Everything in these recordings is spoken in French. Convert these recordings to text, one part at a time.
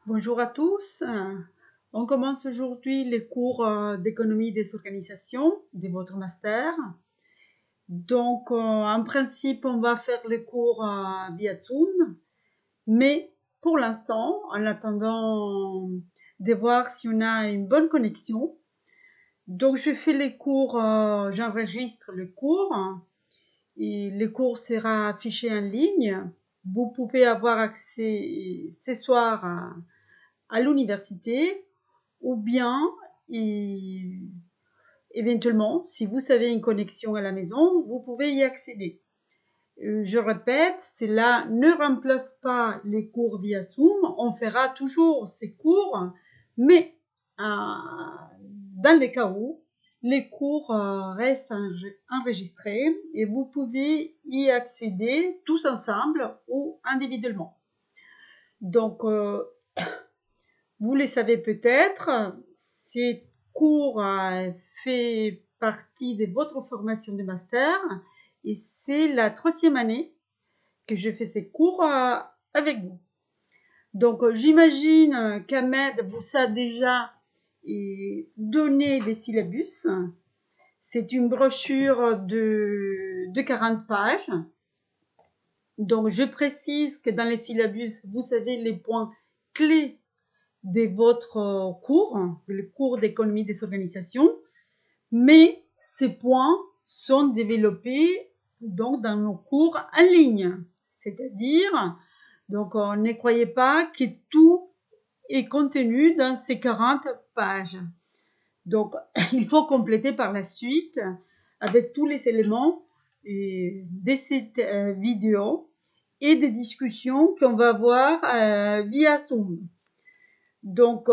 Bonjour à tous. On commence aujourd'hui les cours d'économie des organisations de votre master. Donc, en principe, on va faire les cours via Zoom, mais pour l'instant, en attendant de voir si on a une bonne connexion, donc je fais les cours, j'enregistre le cours et le cours sera affiché en ligne. Vous pouvez avoir accès ce soir à l'université ou bien et, éventuellement, si vous avez une connexion à la maison, vous pouvez y accéder. Je répète, cela ne remplace pas les cours via Zoom. On fera toujours ces cours, mais dans les cas où les cours restent enregistrés et vous pouvez y accéder tous ensemble ou individuellement. Donc, vous le savez peut-être, ces cours fait partie de votre formation de master et c'est la 3e année que je fais ces cours avec vous. Donc j'imagine qu'Ahmed vous a déjà donné les syllabus. C'est une brochure de 40 pages. Donc je précise que dans les syllabus, vous avez les points clés de votre cours, le cours d'économie des organisations, mais ces points sont développés donc dans nos cours en ligne. C'est-à-dire, donc ne croyez pas que tout est contenu dans ces 40 pages. Donc, il faut compléter par la suite avec tous les éléments de cette vidéo et des discussions qu'on va avoir via Zoom. Donc,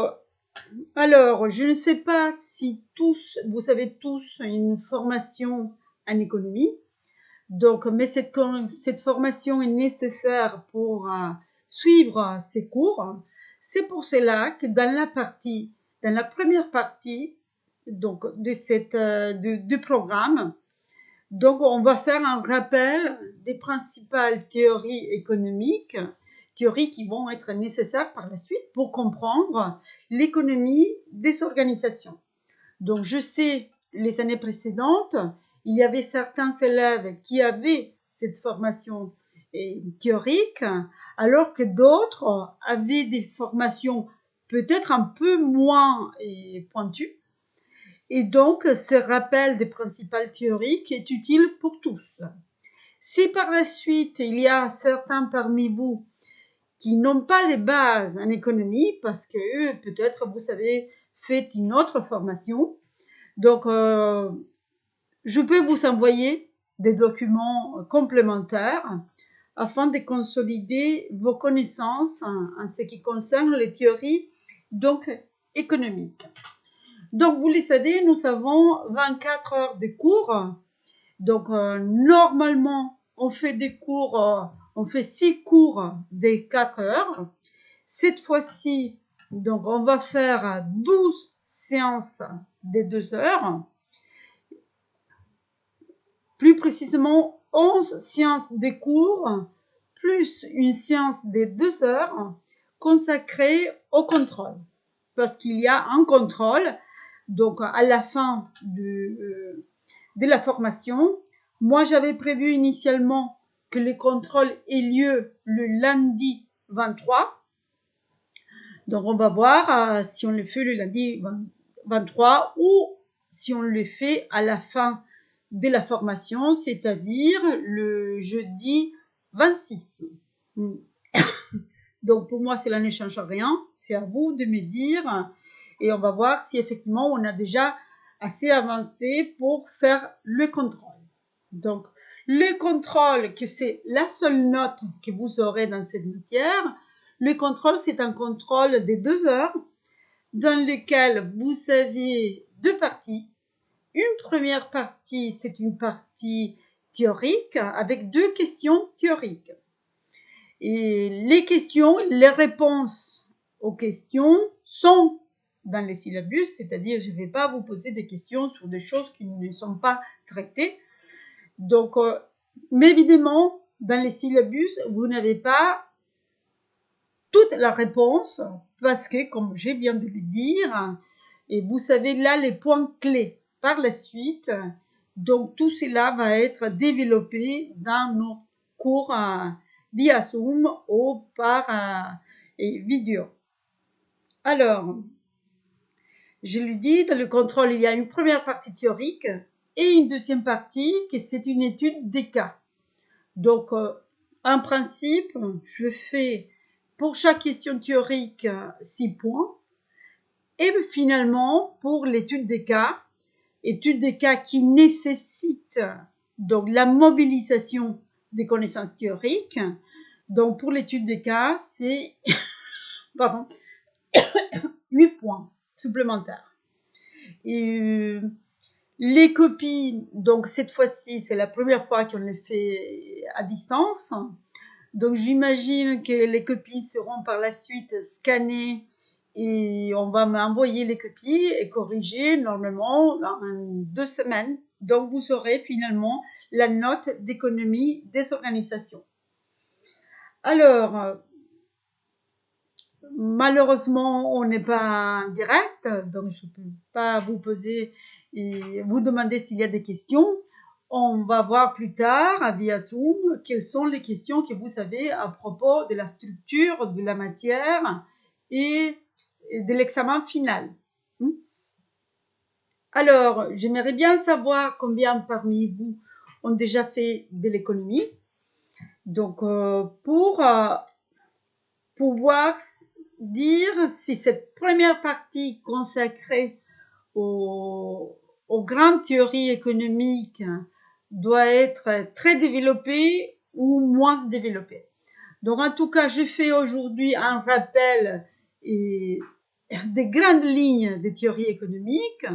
alors, je ne sais pas si vous avez tous une formation en économie. Donc, mais cette formation est nécessaire pour suivre ces cours. C'est pour cela que dans la première partie, donc du programme, donc on va faire un rappel des principales théories économiques, théories qui vont être nécessaires par la suite pour comprendre l'économie des organisations. Donc je sais, les années précédentes, il y avait certains élèves qui avaient cette formation théorique, alors que d'autres avaient des formations peut-être un peu moins pointues. Et donc, ce rappel des principales théoriques est utile pour tous. Si par la suite, il y a certains parmi vous qui n'ont pas les bases en économie, parce que peut-être vous avez fait une autre formation, donc je peux vous envoyer des documents complémentaires afin de consolider vos connaissances en ce qui concerne les théories donc économiques. Donc vous le savez, nous avons 24 heures de cours. Donc normalement, on fait des cours, on fait 6 cours de 4 heures. Cette fois-ci, donc on va faire 12 séances de 2 heures. Plus précisément 11 séances de cours, plus une séance de 2 heures consacrée au contrôle. Parce qu'il y a un contrôle, donc à la fin de la formation. Moi, j'avais prévu initialement que le contrôle ait lieu le lundi 23. Donc, on va voir si on le fait le lundi 23 ou si on le fait à la fin de la formation, c'est-à-dire le jeudi 26. Donc, pour moi, cela ne change rien. C'est à vous de me dire. Et on va voir si effectivement on a déjà assez avancé pour faire le contrôle. Donc, le contrôle, que c'est la seule note que vous aurez dans cette matière. Le contrôle, c'est un contrôle de 2 heures dans lequel vous avez 2 parties. Une première partie, c'est une partie théorique avec 2 questions théoriques. Et les questions, les réponses aux questions sont dans les syllabus, c'est-à-dire je ne vais pas vous poser des questions sur des choses qui ne sont pas traitées. Donc, mais évidemment, dans les syllabus, vous n'avez pas toute la réponse parce que, comme je viens de le dire, et vous savez là les points clés par la suite, donc tout cela va être développé dans nos cours via Zoom ou par vidéo. Alors, je lui dis, dans le contrôle, il y a une première partie théorique et une deuxième partie que c'est une étude des cas. Donc, en principe, je fais pour chaque question théorique 6 points. Et finalement, pour l'étude des cas qui nécessite donc la mobilisation des connaissances théoriques. Donc, pour l'étude des cas, c'est 8 points supplémentaires. Et les copies, donc cette fois-ci, c'est la première fois qu'on les fait à distance. Donc j'imagine que les copies seront par la suite scannées et on va m'envoyer les copies et corriger normalement dans 2 semaines. Donc vous aurez finalement la note d'économie des organisations. Alors, malheureusement, on n'est pas en direct, donc je ne peux pas vous poser et vous demander s'il y a des questions. On va voir plus tard, via Zoom, quelles sont les questions que vous savez à propos de la structure de la matière et de l'examen final. Alors, j'aimerais bien savoir combien parmi vous ont déjà fait de l'économie. Donc, pour pouvoir dire si cette première partie consacrée aux grandes théories économiques doit être très développée ou moins développée. Donc en tout cas, je fais aujourd'hui un rappel des grandes lignes des théories économiques.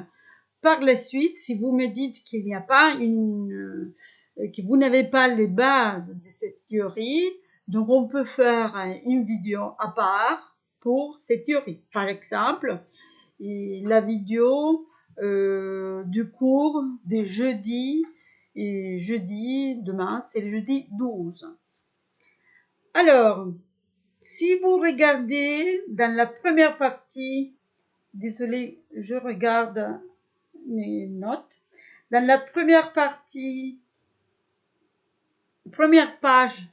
Par la suite, si vous me dites qu'il n'y a pas que vous n'avez pas les bases de cette théorie, donc on peut faire une vidéo à part pour cette théorie. Par exemple, la vidéo du cours de jeudi, et jeudi, demain, c'est le jeudi 12. Alors, si vous regardez dans la première partie, désolé, je regarde mes notes, dans la première partie, première page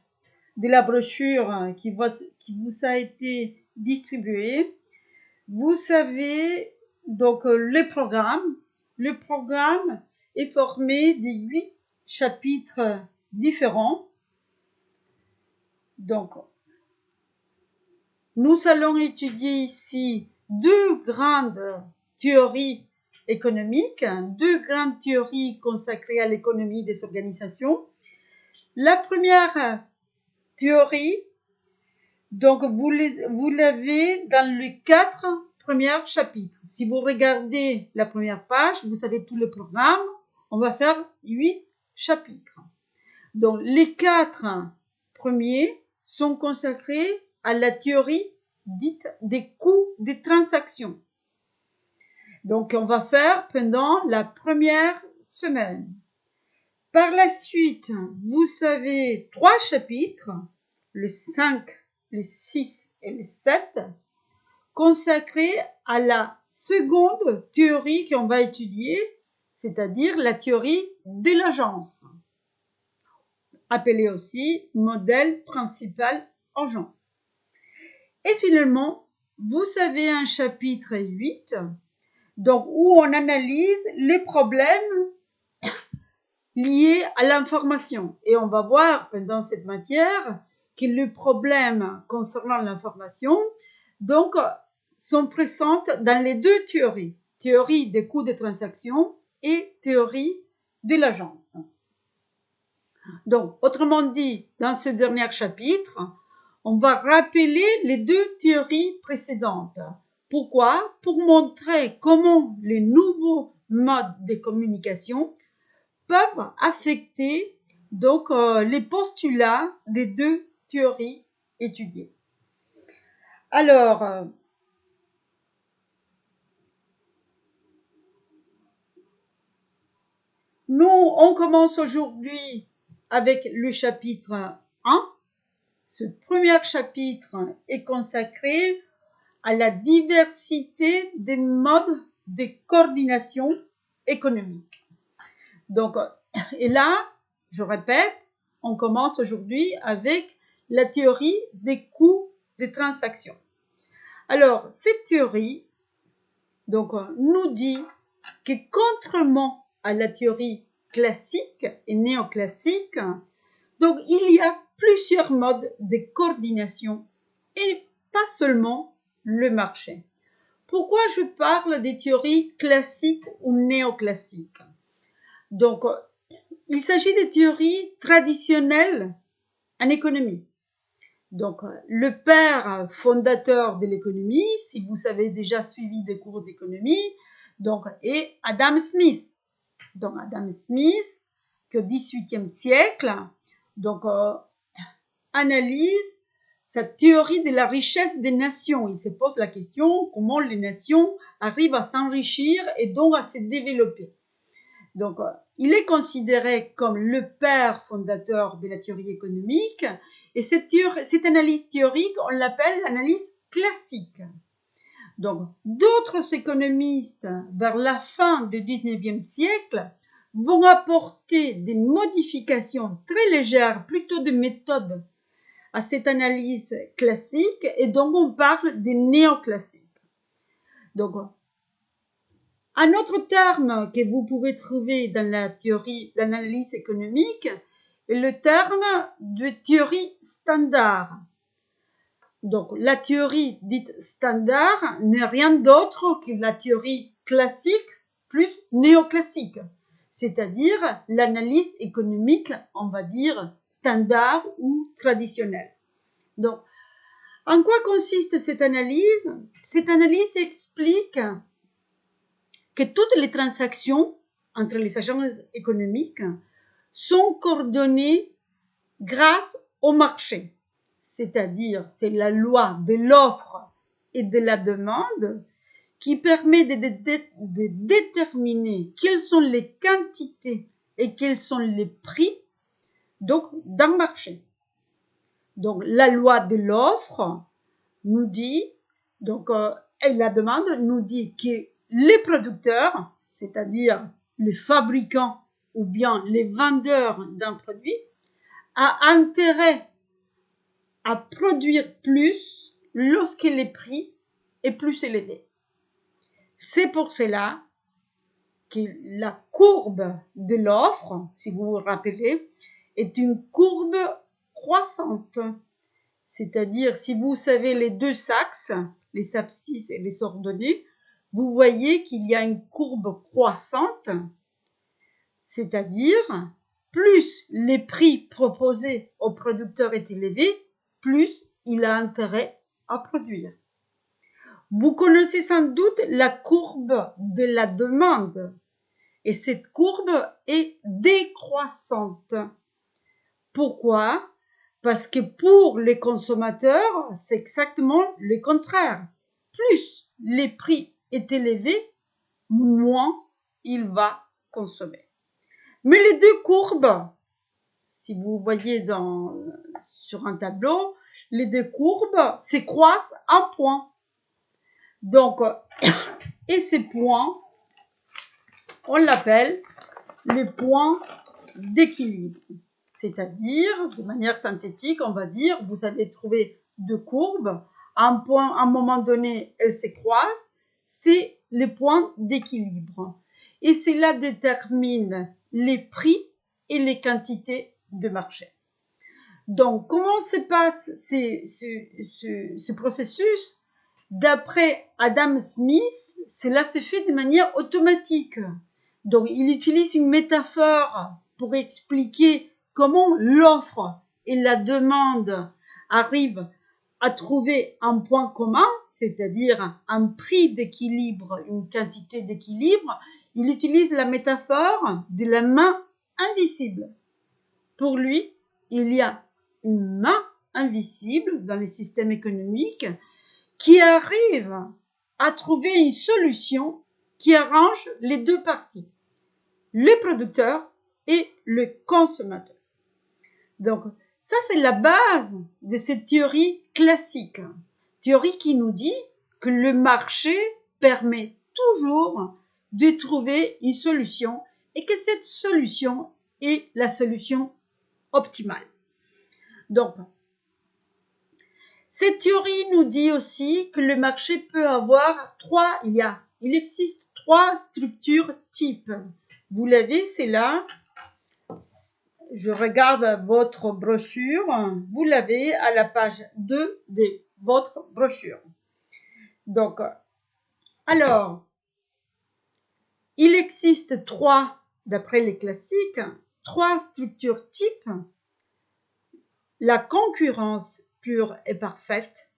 de la brochure qui vous a été distribuée, vous savez donc le programme. Le programme est formé de 8 chapitres différents. Donc, nous allons étudier ici 2 grandes théories économiques, 2 grandes théories consacrées à l'économie des organisations. La première théorie, donc vous l'avez dans les 4 premiers chapitres. Si vous regardez la première page, vous savez tout le programme. On va faire 8 chapitres. Donc les 4 premiers sont consacrés à la théorie dite des coûts des transactions. Donc on va faire pendant la première semaine. Par la suite, vous savez 3 chapitres, le 5, le 6 et le 7, consacrés à la seconde théorie qu'on va étudier, c'est-à-dire la théorie de l'agence, appelée aussi modèle principal agent. Et finalement, vous avez un chapitre 8, donc où on analyse les problèmes liés à l'information. Et on va voir pendant cette matière que les problèmes concernant l'information donc sont présents dans les 2 théories, théorie des coûts de transaction et théorie de l'agence. Donc, autrement dit, dans ce dernier chapitre, on va rappeler les 2 théories précédentes. Pourquoi? Pour montrer comment les nouveaux modes de communication peuvent affecter donc les postulats des 2 théories étudiées. Alors, nous, on commence aujourd'hui avec le chapitre 1 Ce premier chapitre est consacré à la diversité des modes de coordination économique. Donc, et là, je répète, on commence aujourd'hui avec la théorie des coûts des transactions. Alors, cette théorie donc, nous dit que contrairement à la théorie classique et néoclassique, donc il y a plusieurs modes de coordination et pas seulement le marché. Pourquoi je parle des théories classiques ou néoclassiques? Donc, il s'agit des théories traditionnelles en économie. Donc, le père fondateur de l'économie, si vous avez déjà suivi des cours d'économie, donc, est Adam Smith. Donc, Adam Smith, que au XVIIIe siècle, donc, analyse cette théorie de la richesse des nations. Il se pose la question comment les nations arrivent à s'enrichir et donc à se développer. Donc, il est considéré comme le père fondateur de la théorie économique et cette analyse théorique, on l'appelle l'analyse classique. Donc, d'autres économistes, vers la fin du XIXe siècle, vont apporter des modifications très légères, plutôt de méthode, à cette analyse classique et donc on parle des néoclassiques. Donc, un autre terme que vous pouvez trouver dans la théorie d'analyse économique est le terme de théorie standard. Donc, la théorie dite standard n'est rien d'autre que la théorie classique plus néoclassique, c'est-à-dire l'analyse économique, on va dire, standard ou traditionnelle. Donc, en quoi consiste cette analyse? Cette analyse explique que toutes les transactions entre les agents économiques sont coordonnées grâce au marché. C'est-à-dire, c'est la loi de l'offre et de la demande qui permet de déterminer quelles sont les quantités et quels sont les prix donc d'un marché. Donc, la loi de l'offre nous dit, donc, et la demande nous dit que les producteurs, c'est-à-dire les fabricants ou bien les vendeurs d'un produit, a intérêt à produire plus lorsque le prix est plus élevé. C'est pour cela que la courbe de l'offre, si vous vous rappelez, est une courbe croissante. C'est-à-dire, si vous savez les deux axes, les abscisses et les ordonnées, vous voyez qu'il y a une courbe croissante, c'est-à-dire, plus les prix proposés au producteur est élevé, plus il a intérêt à produire. Vous connaissez sans doute la courbe de la demande, et cette courbe est décroissante. Pourquoi? Parce que pour les consommateurs, c'est exactement le contraire. Plus les prix est élevé, moins il va consommer. Mais les deux courbes, si vous voyez sur un tableau, les deux courbes se croisent un point. Donc, et ces points, on l'appelle les points d'équilibre. C'est-à-dire, de manière synthétique, on va dire, vous allez trouver deux courbes, à un moment donné, elles se croisent, c'est les points d'équilibre. Et cela détermine les prix et les quantités de marché. Donc, comment se passe ce processus? D'après Adam Smith, cela se fait de manière automatique. Donc, il utilise une métaphore pour expliquer comment l'offre et la demande arrivent à trouver un point commun, c'est-à-dire un prix d'équilibre, une quantité d'équilibre. Il utilise la métaphore de la main invisible. Pour lui, il y a une main invisible dans les systèmes économiques qui arrive à trouver une solution qui arrange les deux parties, le producteur et le consommateur. Donc, Ça, c'est la base de cette théorie classique. Théorie qui nous dit que le marché permet toujours de trouver une solution et que cette solution est la solution optimale. Donc, cette théorie nous dit aussi que le marché peut avoir il existe 3 structures types. Vous l'avez, c'est là. Je regarde votre brochure. Vous l'avez à la page 2 de votre brochure. Donc, alors, il existe d'après les classiques, 3 structures types. La concurrence pure et parfaite,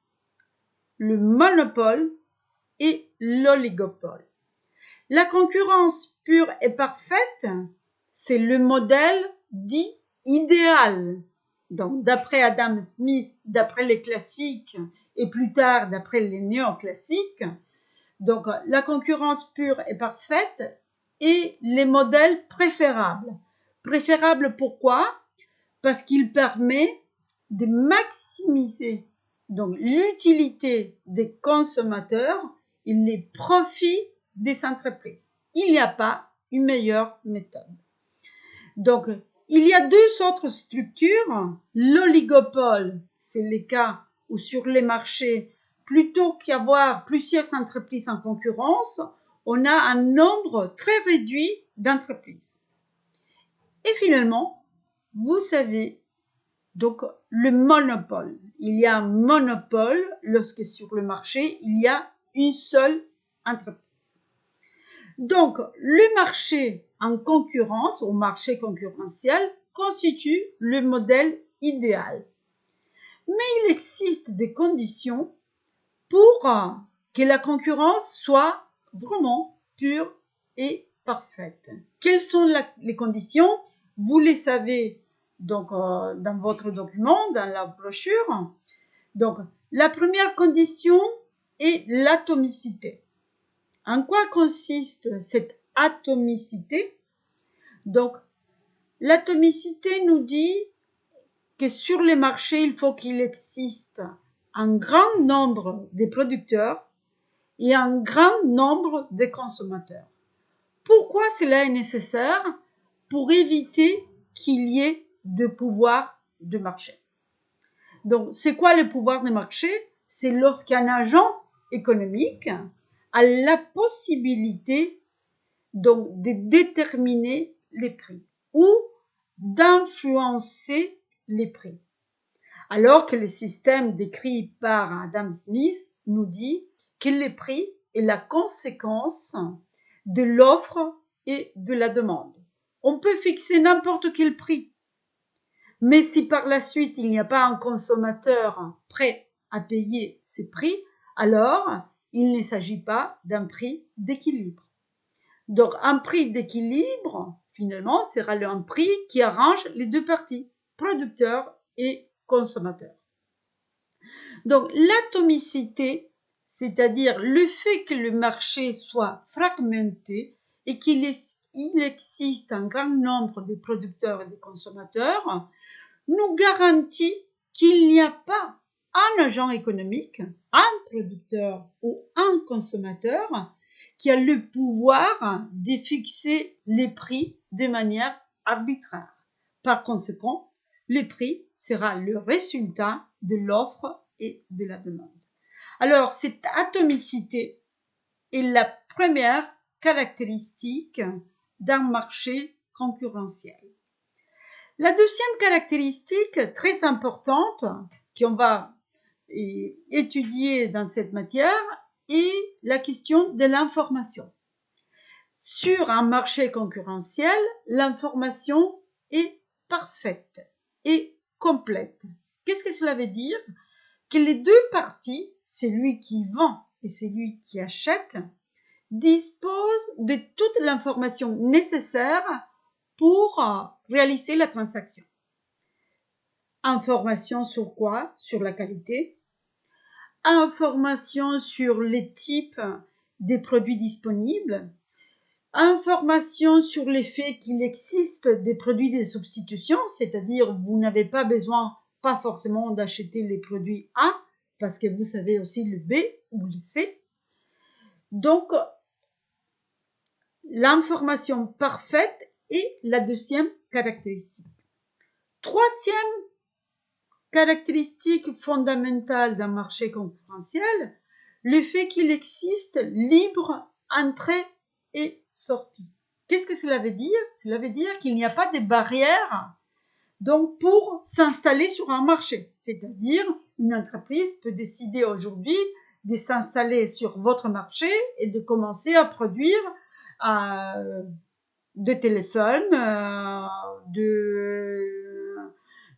le monopole et l'oligopole. La concurrence pure et parfaite, c'est le modèle dit idéal. Donc, d'après Adam Smith, d'après les classiques et plus tard d'après les néoclassiques, donc la concurrence pure et parfaite est les modèles préférables. Préférables pourquoi? Parce qu'il permet de maximiser donc l'utilité des consommateurs et les profits des entreprises. Il n'y a pas une meilleure méthode. Donc, il y a 2 autres structures. L'oligopole, c'est les cas où sur les marchés, plutôt qu'avoir plusieurs entreprises en concurrence, on a un nombre très réduit d'entreprises. Et finalement, vous savez, donc le monopole. Il y a un monopole lorsque sur le marché, il y a une seule entreprise. Donc, le marché en concurrence, ou marché concurrentiel, constitue le modèle idéal. Mais il existe des conditions pour que la concurrence soit vraiment pure et parfaite. Quelles sont les conditions? Vous les savez donc dans votre document, dans la brochure. Donc, la première condition est l'atomicité. En quoi consiste cette atomicité? Donc, l'atomicité nous dit que sur les marchés, il faut qu'il existe un grand nombre de producteurs et un grand nombre de consommateurs. Pourquoi cela est nécessaire? Pour éviter qu'il y ait de pouvoir de marché. Donc, c'est quoi le pouvoir de marché? C'est lorsqu'un agent économique a la possibilité donc de déterminer les prix ou d'influencer les prix. Alors que le système décrit par Adam Smith nous dit que les prix est la conséquence de l'offre et de la demande. On peut fixer n'importe quel prix, mais si par la suite il n'y a pas un consommateur prêt à payer ces prix, alors il ne s'agit pas d'un prix d'équilibre. Donc un prix d'équilibre, finalement, sera un prix qui arrange les 2 parties, producteurs et consommateurs. Donc l'atomicité, c'est-à-dire le fait que le marché soit fragmenté et qu'il existe un grand nombre de producteurs et de consommateurs, nous garantit qu'il n'y a pas un agent économique, un producteur ou un consommateur qui a le pouvoir de fixer les prix de manière arbitraire. Par conséquent, le prix sera le résultat de l'offre et de la demande. Alors, cette atomicité est la première caractéristique d'un marché concurrentiel. La deuxième caractéristique très importante qu'on va étudier dans cette matière est la question de l'information. Sur un marché concurrentiel, l'information est parfaite et complète. Qu'est-ce que cela veut dire? Que les 2 parties, celui qui vend et celui qui achète, disposent de toute l'information nécessaire pour réaliser la transaction. Information sur quoi? Sur la qualité. Information sur les types des produits disponibles. Information sur le fait qu'il existe des produits de substitution, c'est-à-dire vous n'avez pas besoin pas forcément d'acheter les produits A, parce que vous savez aussi le B ou le C. Donc, l'information parfaite est la deuxième caractéristique. Troisième caractéristique fondamentale d'un marché concurrentiel, le fait qu'il existe libre entrée et sortie. Qu'est-ce que cela veut dire? Cela veut dire qu'il n'y a pas de barrières donc pour s'installer sur un marché. C'est-à-dire, une entreprise peut décider aujourd'hui de s'installer sur votre marché et de commencer à produire des téléphones,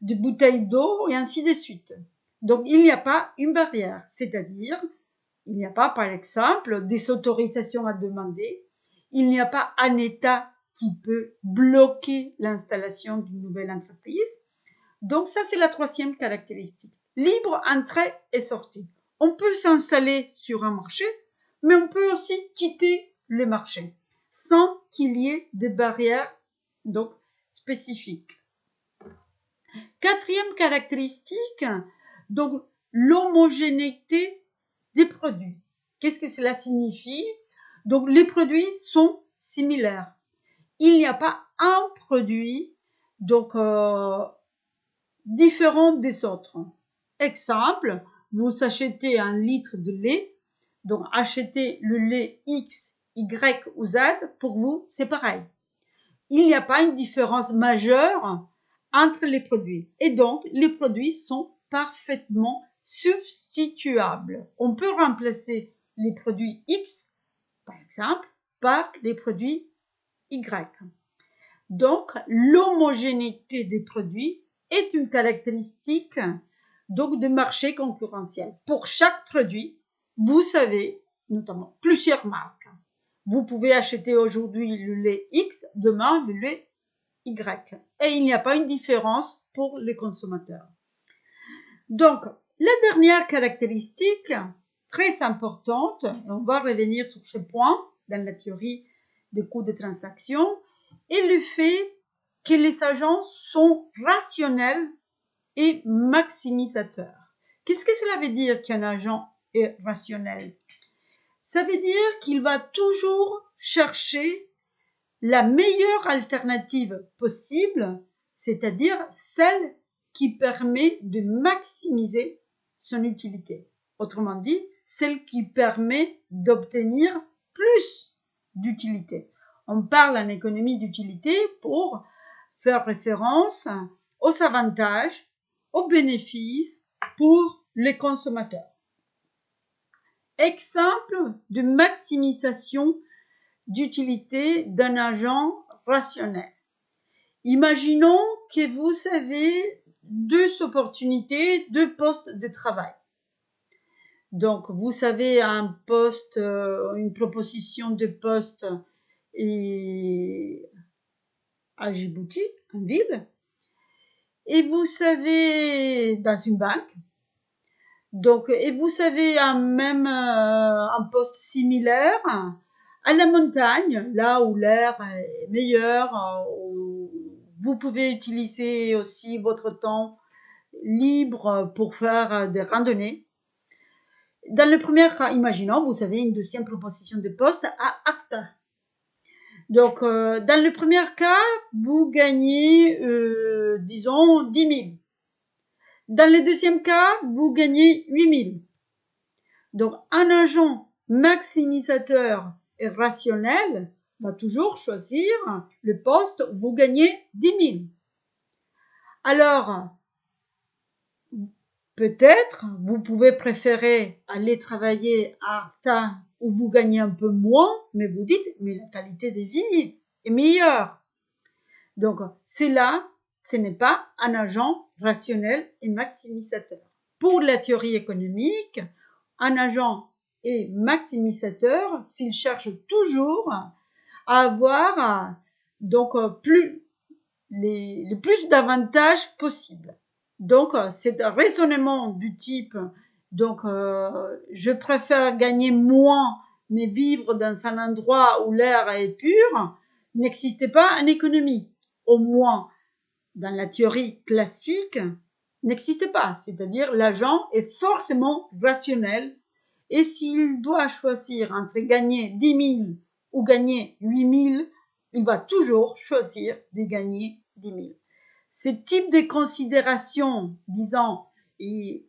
de bouteilles d'eau et ainsi de suite. Donc, il n'y a pas une barrière. C'est-à-dire, il n'y a pas, par exemple, des autorisations à demander. Il n'y a pas un État qui peut bloquer l'installation d'une nouvelle entreprise. Donc ça, c'est la troisième caractéristique. Libre entrée et sortie. On peut s'installer sur un marché, mais on peut aussi quitter le marché sans qu'il y ait des barrières donc spécifiques. Quatrième caractéristique, donc l'homogénéité des produits. Qu'est-ce que cela signifie? Donc les produits sont similaires. Il n'y a pas un produit donc différent des autres. Exemple, vous achetez un litre de lait, donc achetez le lait X, Y ou Z, pour vous, c'est pareil. Il n'y a pas une différence majeure entre les produits. Et donc, les produits sont parfaitement substituables. On peut remplacer les produits X, par exemple, par les produits Y. Donc, l'homogénéité des produits est une caractéristique donc de marché concurrentiel. Pour chaque produit, vous savez, notamment plusieurs marques. Vous pouvez acheter aujourd'hui le lait X, demain le lait Y. Et il n'y a pas une différence pour les consommateurs. Donc, la dernière caractéristique, très importante, et on va revenir sur ce point dans la théorie des coûts de transaction, est le fait que les agents sont rationnels et maximisateurs. Qu'est-ce que cela veut dire qu'un agent est rationnel? Ça veut dire qu'il va toujours chercher la meilleure alternative possible, c'est-à-dire celle qui permet de maximiser son utilité. Autrement dit, celle qui permet d'obtenir plus d'utilité. On parle en économie d'utilité pour faire référence aux avantages, aux bénéfices pour les consommateurs. Exemple de maximisation d'utilité d'un agent rationnel. Imaginons que vous avez deux opportunités, deux postes de travail. Donc, vous avez un poste, une proposition de poste à Djibouti, en ville, et vous savez dans une banque. Donc, et vous avez un poste similaire à la montagne, là où l'air est meilleur, où vous pouvez utiliser aussi votre temps libre pour faire des randonnées. Dans le premier cas, imaginons, vous avez une deuxième proposition de poste à Arta. Donc, dans le premier cas, vous gagnez, disons, 10 000. Dans le deuxième cas, vous gagnez 8 000. Donc, un agent maximisateur et rationnel va toujours choisir le poste où vous gagnez 10 000. Alors, peut-être, vous pouvez préférer aller travailler à Arta où vous gagnez un peu moins, mais vous dites, mais la qualité de vie est meilleure. Donc, c'est là, ce n'est pas un agent rationnel et maximisateur. Pour la théorie économique, un agent est maximisateur s'il cherche toujours à avoir donc le plus d'avantages possible. Donc, c'est un raisonnement du type, donc, je préfère gagner moins, mais vivre dans un endroit où l'air est pur, n'existe pas en économie. Au moins, dans la théorie classique, n'existe pas. C'est-à-dire l'agent est forcément rationnel et s'il doit choisir entre gagner 10 000 ou gagner 8 000, il va toujours choisir de gagner 10 000. Ce type de considération disant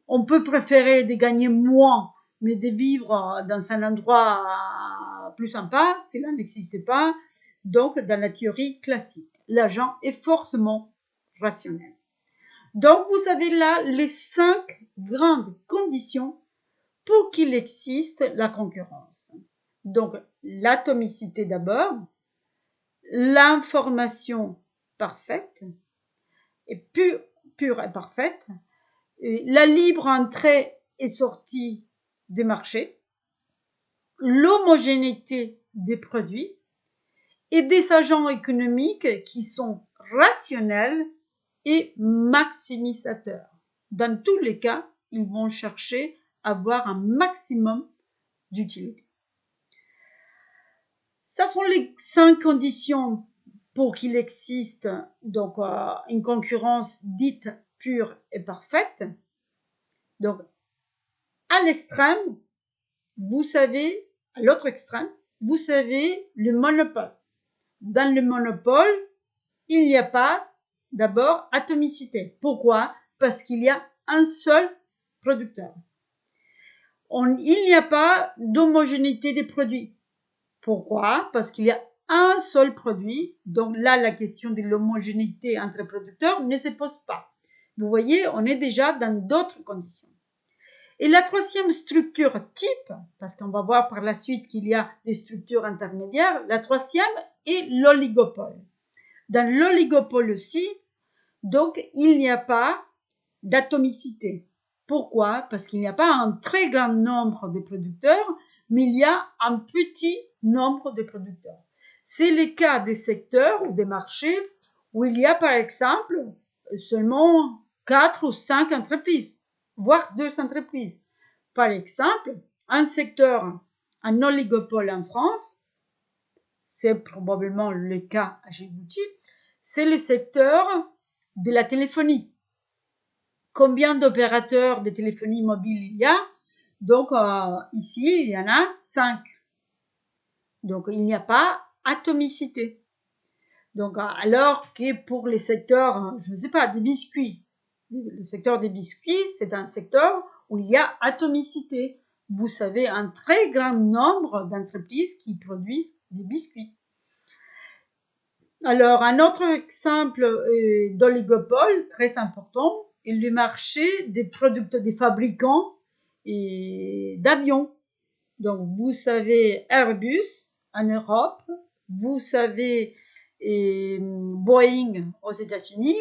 on peut préférer de gagner moins mais de vivre dans un endroit plus sympa, cela n'existe pas. Donc, dans la théorie classique, l'agent est forcément rationnel. Donc, vous avez là les 5 grandes conditions pour qu'il existe la concurrence. Donc, l'atomicité d'abord, l'information parfaite, et pure et parfaite, et la libre entrée et sortie des marchés, l'homogénéité des produits et des agents économiques qui sont rationnels et maximisateurs. Dans tous les cas, ils vont chercher à avoir un maximum d'utilité. Ça sont les 5 conditions pour qu'il existe donc une concurrence dite pure et parfaite. Donc, à l'extrême, vous savez, à l'autre extrême, vous savez le monopole. Dans le monopole, il n'y a pas d'abord atomicité. Pourquoi? Parce qu'il y a un seul producteur. Il n'y a pas d'homogénéité des produits. Pourquoi? Parce qu'il y a un seul produit. Donc là, la question de l'homogénéité entre producteurs ne se pose pas. Vous voyez, on est déjà dans d'autres conditions. Et la troisième structure type, parce qu'on va voir par la suite qu'il y a des structures intermédiaires, la troisième est l'oligopole. Dans l'oligopole aussi, donc, il n'y a pas d'atomicité. Pourquoi? Parce qu'il n'y a pas un très grand nombre de producteurs, mais il y a un petit nombre de producteurs. C'est le cas des secteurs ou des marchés où il y a par exemple seulement 4 ou 5 entreprises, voire 2 entreprises. Par exemple, un secteur, un oligopole en France, c'est probablement le cas à Djibouti, c'est le secteur de la téléphonie. Combien d'opérateurs de téléphonie mobile il y a? Donc ici, il y en a 5. Donc il n'y a pas atomicité. Donc alors que pour les secteurs, je ne sais pas, des biscuits, le secteur des biscuits, c'est un secteur où il y a atomicité. Vous savez, un très grand nombre d'entreprises qui produisent des biscuits. Alors, un autre exemple d'oligopole très important est le marché des producteurs, des fabricants d'avions. Donc, vous savez Airbus en Europe, vous savez Boeing aux États-Unis.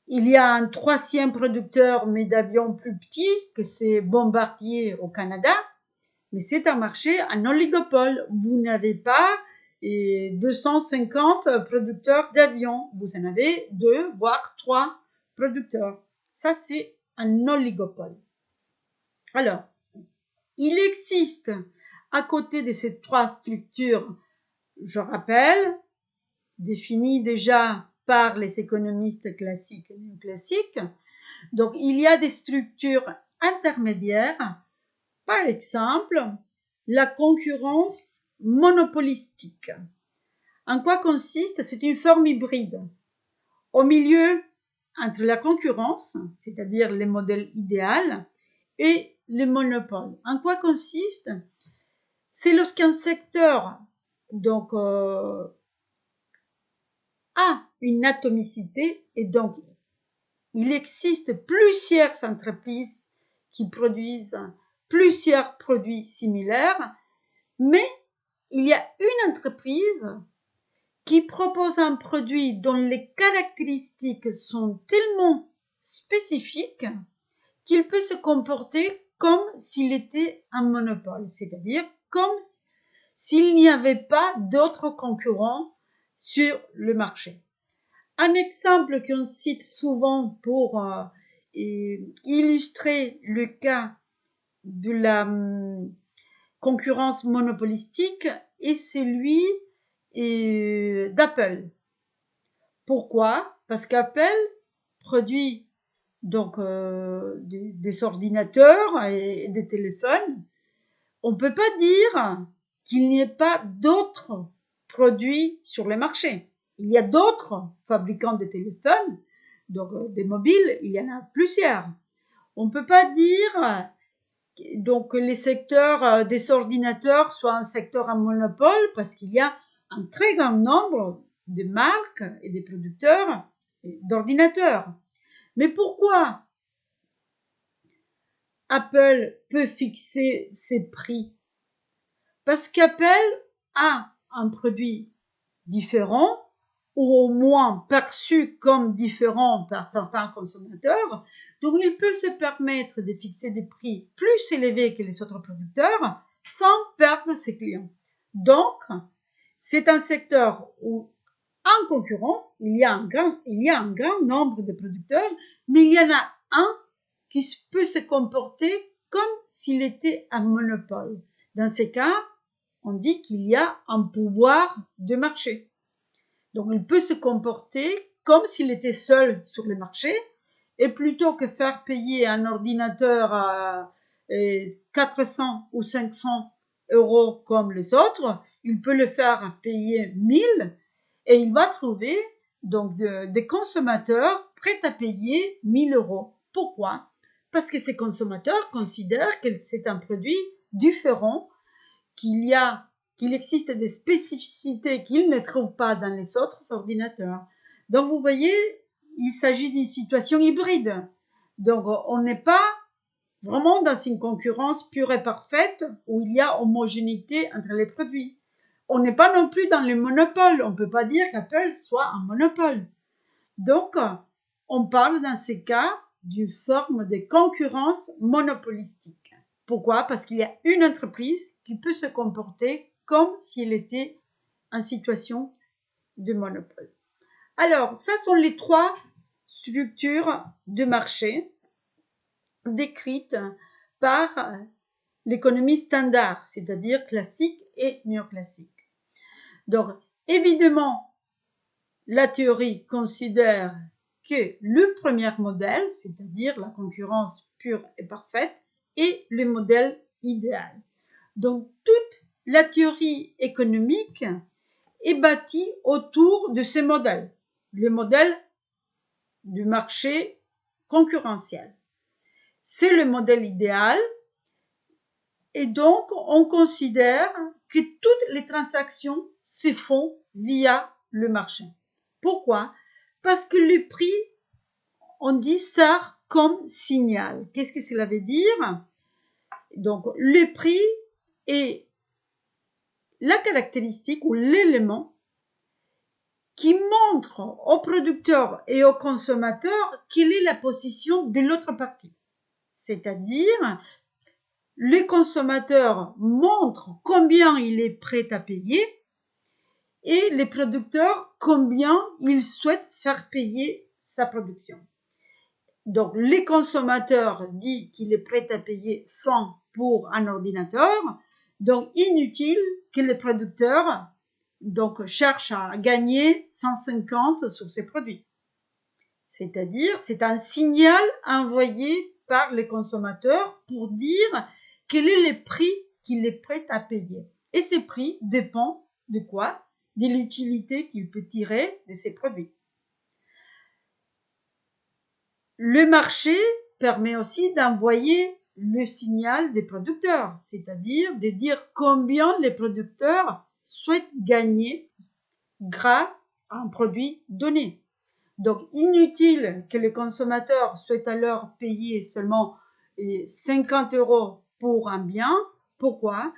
Il y a un troisième producteur, mais d'avions plus petit, que c'est Bombardier au Canada. Mais c'est un marché en oligopole. Vous n'avez pas 250 producteurs d'avions. Vous en avez 2, voire 3 producteurs. Ça, c'est un oligopole. Alors, il existe à côté de ces 3 structures, je rappelle, définies déjà par les économistes classiques et néoclassiques. Donc, il y a des structures intermédiaires. Par exemple, la concurrence monopolistique. En quoi consiste? C'est une forme hybride. Au milieu entre la concurrence, c'est-à-dire le modèle idéal, et le monopole. En quoi consiste? C'est lorsqu'un secteur donc a une atomicité et donc il existe plusieurs entreprises qui produisent plusieurs produits similaires, mais il y a une entreprise qui propose un produit dont les caractéristiques sont tellement spécifiques qu'il peut se comporter comme s'il était un monopole, c'est-à-dire comme s'il n'y avait pas d'autres concurrents sur le marché. Un exemple qu'on cite souvent pour illustrer le cas de la concurrence monopolistique est celui d'Apple. Pourquoi? Parce qu'Apple produit donc des ordinateurs et des téléphones, on ne peut pas dire qu'il n'y ait pas d'autres produits sur le marché. Il y a d'autres fabricants de téléphones, donc des mobiles, il y en a plusieurs. On ne peut pas dire donc que les secteurs des ordinateurs soient un secteur en monopole parce qu'il y a un très grand nombre de marques et de producteurs d'ordinateurs. Mais pourquoi Apple peut fixer ses prix? Parce qu'Apple a un produit différent, ou au moins perçu comme différent par certains consommateurs, donc il peut se permettre de fixer des prix plus élevés que les autres producteurs sans perdre ses clients. Donc, c'est un secteur où, en concurrence, il y a un grand nombre de producteurs, mais il y en a un qui peut se comporter comme s'il était un monopole. Dans ces cas, on dit qu'il y a un pouvoir de marché. Donc, il peut se comporter comme s'il était seul sur le marché, et plutôt que faire payer un ordinateur à 400 ou 500 euros comme les autres, il peut le faire payer 1000 et il va trouver donc des consommateurs prêts à payer 1000 euros. Pourquoi? Parce que ces consommateurs considèrent que c'est un produit différent, qu'il existe des spécificités qu'ils ne trouvent pas dans les autres ordinateurs. Donc, vous voyez, il s'agit d'une situation hybride. Donc, on n'est pas vraiment dans une concurrence pure et parfaite où il y a homogénéité entre les produits. On n'est pas non plus dans le monopole. On ne peut pas dire qu'Apple soit un monopole. Donc, on parle dans ces cas d'une forme de concurrence monopolistique. Pourquoi? Parce qu'il y a une entreprise qui peut se comporter comme s'il était en situation de monopole. Alors, ça sont les trois structures de marché décrites par l'économie standard, c'est-à-dire classique et néoclassique. Donc, évidemment, la théorie considère que le premier modèle, c'est-à-dire la concurrence pure et parfaite, est le modèle idéal. Donc, toute la théorie économique est bâtie autour de ce modèle, le modèle du marché concurrentiel. C'est le modèle idéal et donc on considère que toutes les transactions se font via le marché. Pourquoi? Parce que le prix, on dit, sert comme signal. Qu'est-ce que cela veut dire? Donc, le prix est la caractéristique ou l'élément qui montre aux producteurs et aux consommateurs quelle est la position de l'autre partie. C'est-à-dire, le consommateur montre combien il est prêt à payer et les producteurs combien ils souhaitent faire payer sa production. Donc, le consommateur dit qu'il est prêt à payer 100 pour un ordinateur, donc inutile que le producteur donc cherche à gagner 150 sur ses produits. C'est-à-dire, c'est un signal envoyé par les consommateurs pour dire quel est le prix qu'il est prêt à payer. Et ce prix dépend de quoi? De l'utilité qu'il peut tirer de ses produits. Le marché permet aussi d'envoyer le signal des producteurs, c'est-à-dire de dire combien les producteurs souhaitent gagner grâce à un produit donné. Donc, inutile que les consommateurs souhaitent alors payer seulement 50 euros pour un bien. Pourquoi?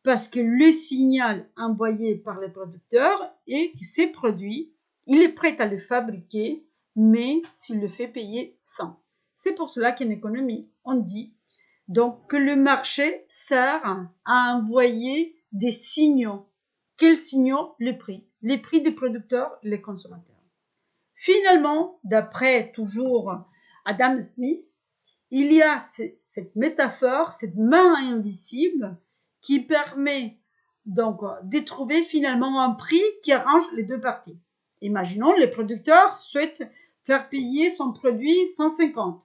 Parce que le signal envoyé par les producteurs est que ces produits, il est prêt à les fabriquer, mais s'il le fait payer 100. C'est pour cela qu'en économie, on dit donc que le marché sert à envoyer des signaux. Quels signaux? Les prix des producteurs, les consommateurs. Finalement, d'après toujours Adam Smith, il y a cette métaphore, cette main invisible qui permet donc de trouver finalement un prix qui arrange les deux parties. Imaginons, les producteurs souhaitent faire payer son produit 150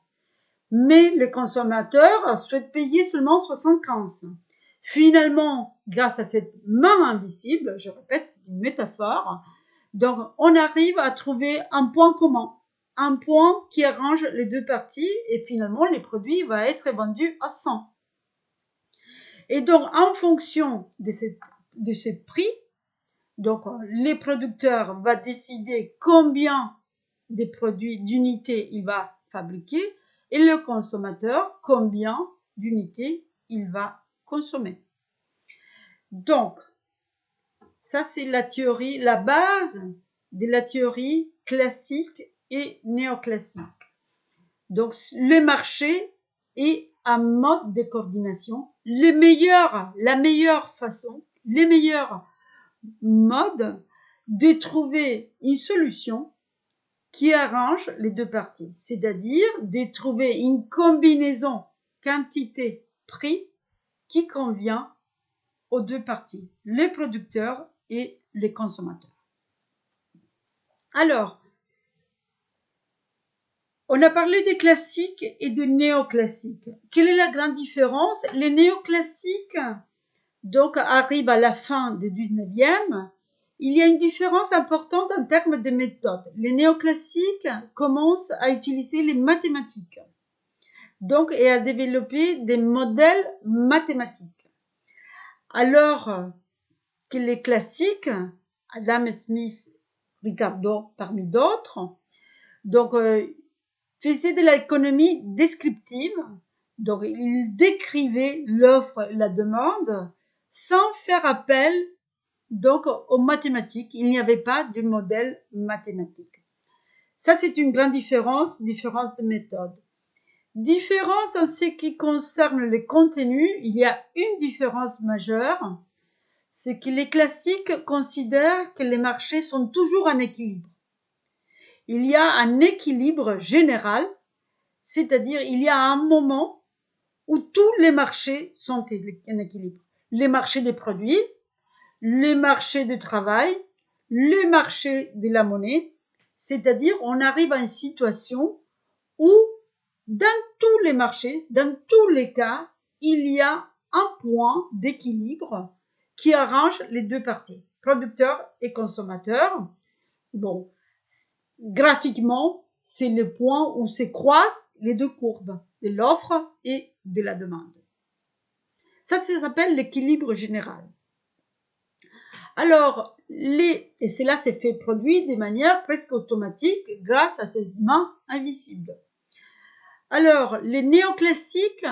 mais le consommateur souhaite payer seulement 75. Finalement, grâce à cette main invisible, je répète, c'est une métaphore, donc on arrive à trouver un point commun, un point qui arrange les deux parties et finalement le produit va être vendu à 100. Et donc en fonction de ces prix, donc les producteurs vont décider combien de produits d'unités il va fabriquer et le consommateur combien d'unités il va consommer. Donc, ça c'est la théorie, la base de la théorie classique et néoclassique. Donc, le marché est un mode de coordination. La meilleure façon, les meilleurs modes de trouver une solution qui arrange les deux parties, c'est-à-dire de trouver une combinaison quantité-prix qui convient aux deux parties, les producteurs et les consommateurs. Alors, on a parlé des classiques et des néoclassiques. Quelle est la grande différence? Les néoclassiques donc arrivent à la fin du 19e. Il y a une différence importante en termes de méthode. Les néoclassiques commencent à utiliser les mathématiques, donc et à développer des modèles mathématiques. Alors que les classiques, Adam Smith, Ricardo parmi d'autres, donc faisaient de l'économie descriptive, donc ils décrivaient l'offre et la demande sans faire appel donc aux mathématiques. Il n'y avait pas de modèle mathématique. Ça, c'est une grande différence de méthode. Différence en ce qui concerne les contenus, il y a une différence majeure, c'est que les classiques considèrent que les marchés sont toujours en équilibre. Il y a un équilibre général, c'est-à-dire il y a un moment où tous les marchés sont en équilibre. Les marchés des produits, les marchés du travail, les marchés de la monnaie, c'est-à-dire on arrive à une situation où dans tous les marchés, dans tous les cas, il y a un point d'équilibre qui arrange les deux parties, producteurs et consommateurs. Bon, graphiquement, c'est le point où se croisent les deux courbes, de l'offre et de la demande. Ça s'appelle l'équilibre général. Alors, et cela s'est fait produit de manière presque automatique grâce à cette main invisible. Alors, les néoclassiques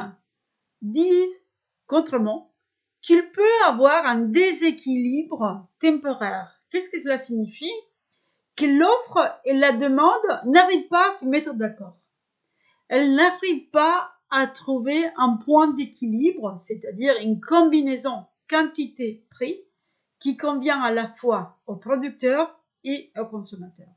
disent contrairement qu'il peut avoir un déséquilibre temporaire. Qu'est-ce que cela signifie? Que l'offre et la demande n'arrivent pas à se mettre d'accord. Elles n'arrivent pas à trouver un point d'équilibre, c'est-à-dire une combinaison quantité-prix qui convient à la fois aux producteurs et aux consommateurs.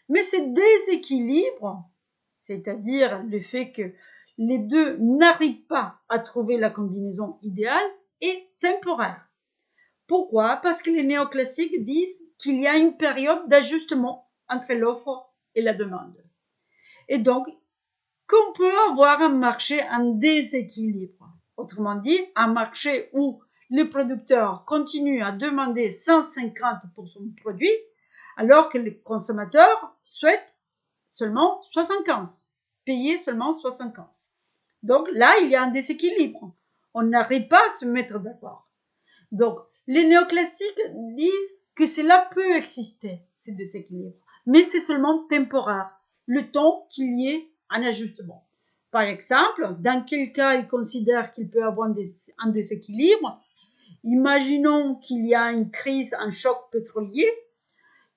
Mais ce déséquilibre, c'est-à-dire le fait que les deux n'arrivent pas à trouver la combinaison idéale, est temporaire. Pourquoi? Parce que les néoclassiques disent qu'il y a une période d'ajustement entre l'offre et la demande. Et donc, qu'on peut avoir un marché en déséquilibre. Autrement dit, un marché où les producteurs continuent à demander 150 pour son produit, alors que les consommateurs souhaitent seulement 75, payer seulement 75. Donc là, il y a un déséquilibre. On n'arrive pas à se mettre d'accord. Donc, les néoclassiques disent que cela peut exister, ce déséquilibre, mais c'est seulement temporaire, le temps qu'il y ait un ajustement. Par exemple, dans quel cas ils considèrent qu'il peut y avoir un déséquilibre? Imaginons qu'il y a une crise, un choc pétrolier,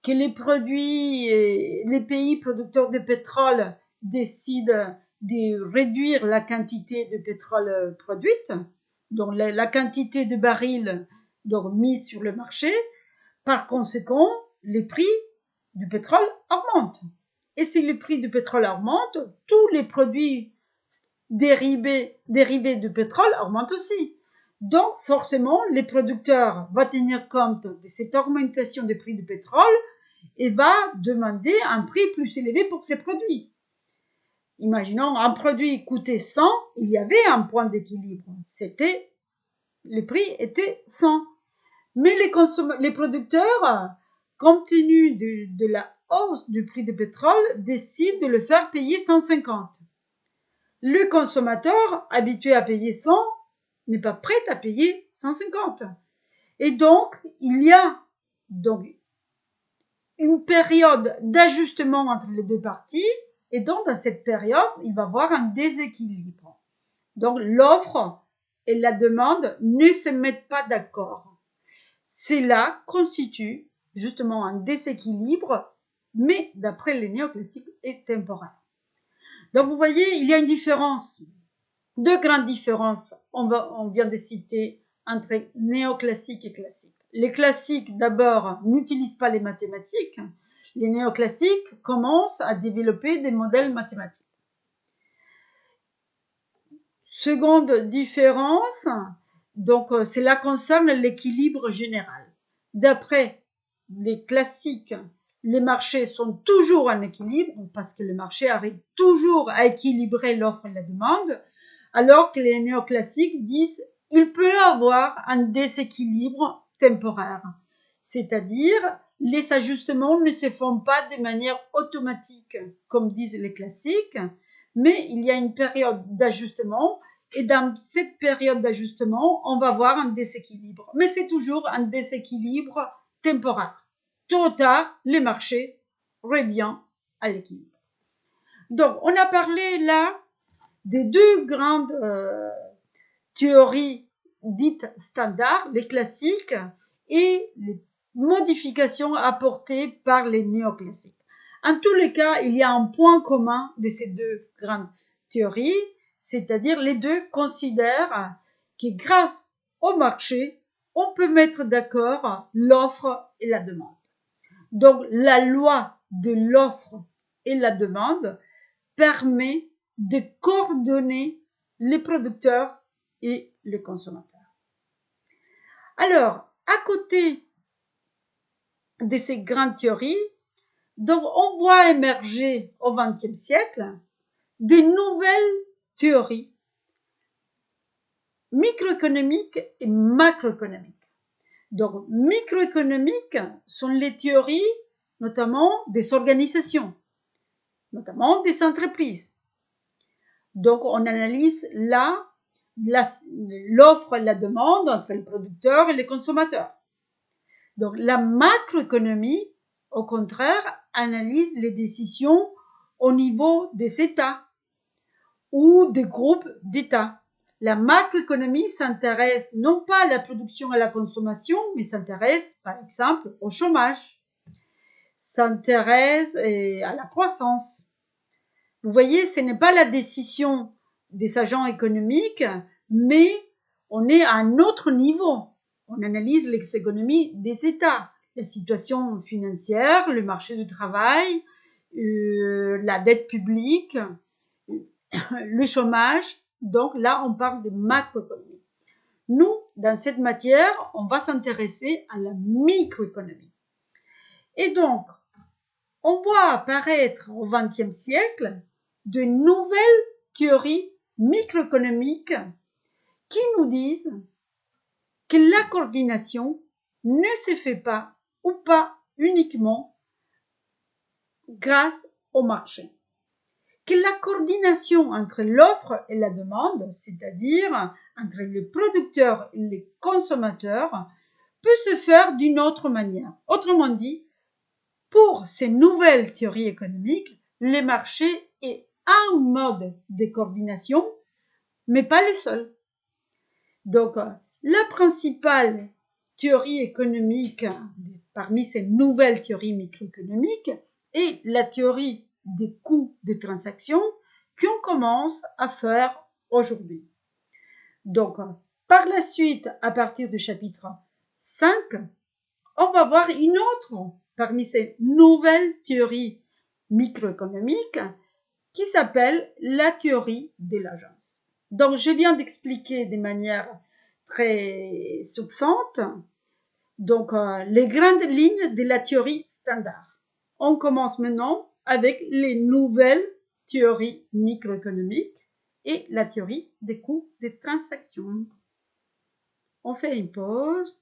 que les pays producteurs de pétrole décident de réduire la quantité de pétrole produite, donc la quantité de barils donc mise sur le marché. Par conséquent, les prix du pétrole augmentent. Et si le prix du pétrole augmente, tous les produits dérivés du pétrole augmentent aussi. Donc, forcément, les producteurs vont tenir compte de cette augmentation des prix du pétrole et va demander un prix plus élevé pour ces produits. imaginons un produit coûtait 100, il y avait un point d'équilibre. Le prix était 100. Mais les producteurs, compte tenu de la hausse du prix du pétrole, décident de le faire payer 150. Le consommateur, habitué à payer 100, n'est pas prêt à payer 150. Et donc, il y a donc une période d'ajustement entre les deux parties. Et donc, dans cette période, il va y avoir un déséquilibre. Donc, l'offre et la demande ne se mettent pas d'accord. Cela constitue justement un déséquilibre, mais d'après les néoclassiques, est temporaire. Donc, vous voyez, il y a une différence, deux grandes différences, on vient de citer, entre néoclassique et classique. Les classiques, d'abord, n'utilisent pas les mathématiques. Les néoclassiques commencent à développer des modèles mathématiques. Seconde différence, donc cela concerne l'équilibre général. D'après les classiques, les marchés sont toujours en équilibre parce que le marché arrive toujours à équilibrer l'offre et la demande, alors que les néoclassiques disent il peut y avoir un déséquilibre temporaire. C'est-à-dire, les ajustements ne se font pas de manière automatique, comme disent les classiques, mais il y a une période d'ajustement et dans cette période d'ajustement, on va avoir un déséquilibre. Mais c'est toujours un déséquilibre temporaire. Tôt ou tard, le marché revient à l'équilibre. Donc, on a parlé là des deux grandes théories dites standards, les classiques et les modifications apportées par les néoclassiques. En tous les cas, il y a un point commun de ces deux grandes théories, c'est-à-dire les deux considèrent que grâce au marché, on peut mettre d'accord l'offre et la demande. Donc, la loi de l'offre et la demande permet de coordonner les producteurs et les consommateurs. Alors, à côté de ces grandes théories, donc on voit émerger au XXe siècle de nouvelles théories microéconomiques et macroéconomiques. Donc, microéconomiques sont les théories notamment des organisations, notamment des entreprises. Donc, on analyse là l'offre et la demande entre les producteurs et les consommateurs. Donc, la macroéconomie, au contraire, analyse les décisions au niveau des États ou des groupes d'États. La macroéconomie s'intéresse non pas à la production et à la consommation, mais s'intéresse, par exemple, au chômage, s'intéresse à la croissance. Vous voyez, ce n'est pas la décision des agents économiques, mais on est à un autre niveau. On analyse les économies des États, la situation financière, le marché du travail, la dette publique, le chômage. Donc là, on parle de macroéconomie. Nous, dans cette matière, on va s'intéresser à la microéconomie. Et donc, on voit apparaître au XXe siècle de nouvelles théories microéconomiques qui nous disent que la coordination ne se fait pas ou pas uniquement grâce au marché. Que la coordination entre l'offre et la demande, c'est-à-dire entre le producteur et les consommateurs, peut se faire d'une autre manière. Autrement dit, pour ces nouvelles théories économiques, le marché est un mode de coordination, mais pas le seul. Donc, la principale théorie économique parmi ces nouvelles théories microéconomiques est la théorie des coûts de transaction qu'on commence à faire aujourd'hui. Donc, par la suite, à partir du chapitre 5, on va voir une autre parmi ces nouvelles théories microéconomiques qui s'appelle la théorie de l'agence. Donc, je viens d'expliquer de manière très succincte donc les grandes lignes de la théorie standard. On commence maintenant avec les nouvelles théorie microéconomique et la théorie des coûts des transactions. On fait une pause.